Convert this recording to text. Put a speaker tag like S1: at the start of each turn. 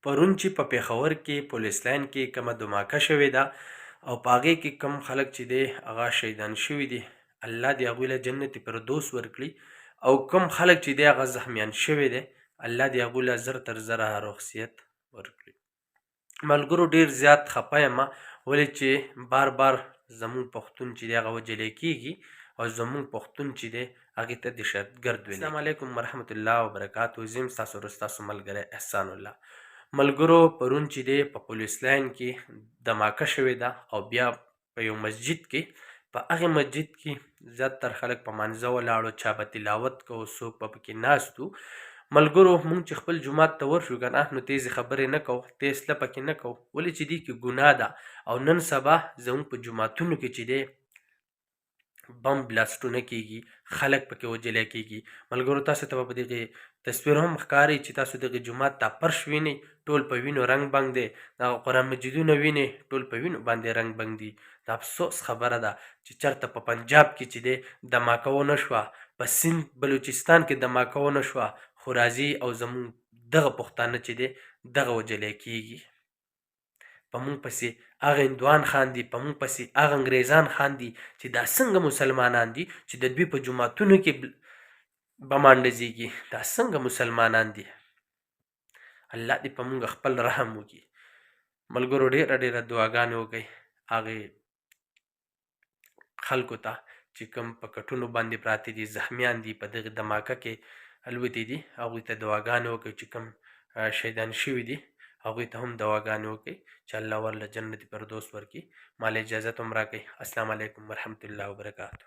S1: پرون چې په پېښور کې پولیس لاین کې کومه دماکه شوې ده او په هغې کې کوم خلک چې دی هغه شهیدان شوي دي، الله دې هغوی له جنت فردوس ورکړي، او کوم خلک چې دی هغه زخمیان شوي دی، الله دې هغوی له زر تر زره روغصیت ورکړي. ملګرو ډېر زیات خفه یم ولې چې بار بار زموږ پښتون چې دی هغه وجلی کېږي او زموږ پښتون چې دی هغې ته دهشتګرد ویل. السلام علیکم ورحمت الله وبرکاتو. زه یم ستاسو ورور ستاسو ملګری احسان الله. ملګرو پرون چې دی په پولیس لاین کې دماکه شوې ده او بیا په یو مسجد کې، په هغې مسجد کې زیاتر خلک په مانځه ولاړو، چا به تلاوت کوو، څوک به پکې ناست وو. ملګرو مونږ چې خپل جومات ته ورشو که نه، نو تیزې خبرې نه کوو، تیز تله پکې نه کوو، ولې چې دې کې ګناه ده. او نن سبا زموږ په جوماتونو کې چې دی بم بلاسټونه کېږي، خلک پکې وجلی کېږي. ملګرو تاسو ته به په دغې تصویر هم ښکاري چې تاسو دغې جومات دا فرش وینئ، ټول په وینو رنګ بنګ دی. دغه قرآن مجیدونه وینئ، ټول په وینو باندې رنګ بنګ دي. د افسوس خبره ده چې چېرته په پنجاب کې چې دی دماکه ونه شوه، په سیند بلوچستان کې دماکه ونه شوه، خو راځي او زموږ دغه پښتانه چې دی دغه وجلی کېږي. په مونږ پسې هغه هندوان خاندي، په مونږ پسې هغه انګریزان خاندي چې دا څنګه مسلمانان دي چې د دوی په جوماتونو کې بمان ډزېږي. دا څنګه مسلمانان دي؟ الله دې په مونږ خپل رحم وکړي. ملګرو ډېره ډېره دعاګانې وکړئ هغې خلکو ته چې کوم په کټونو باندې پراته دي، زخمیان دي، په دغې دماکه کې الوتې دي، هغوی ته دعاګانې وکړئ. چې کوم شهیدان شوي دي هغوی ته هم دعاګانې وکړئ چې الله ورله جنت فردوس ورکړي. ما له اجازت هم راکړئ. السلام علیکم ورحمت الله وبرکاتو.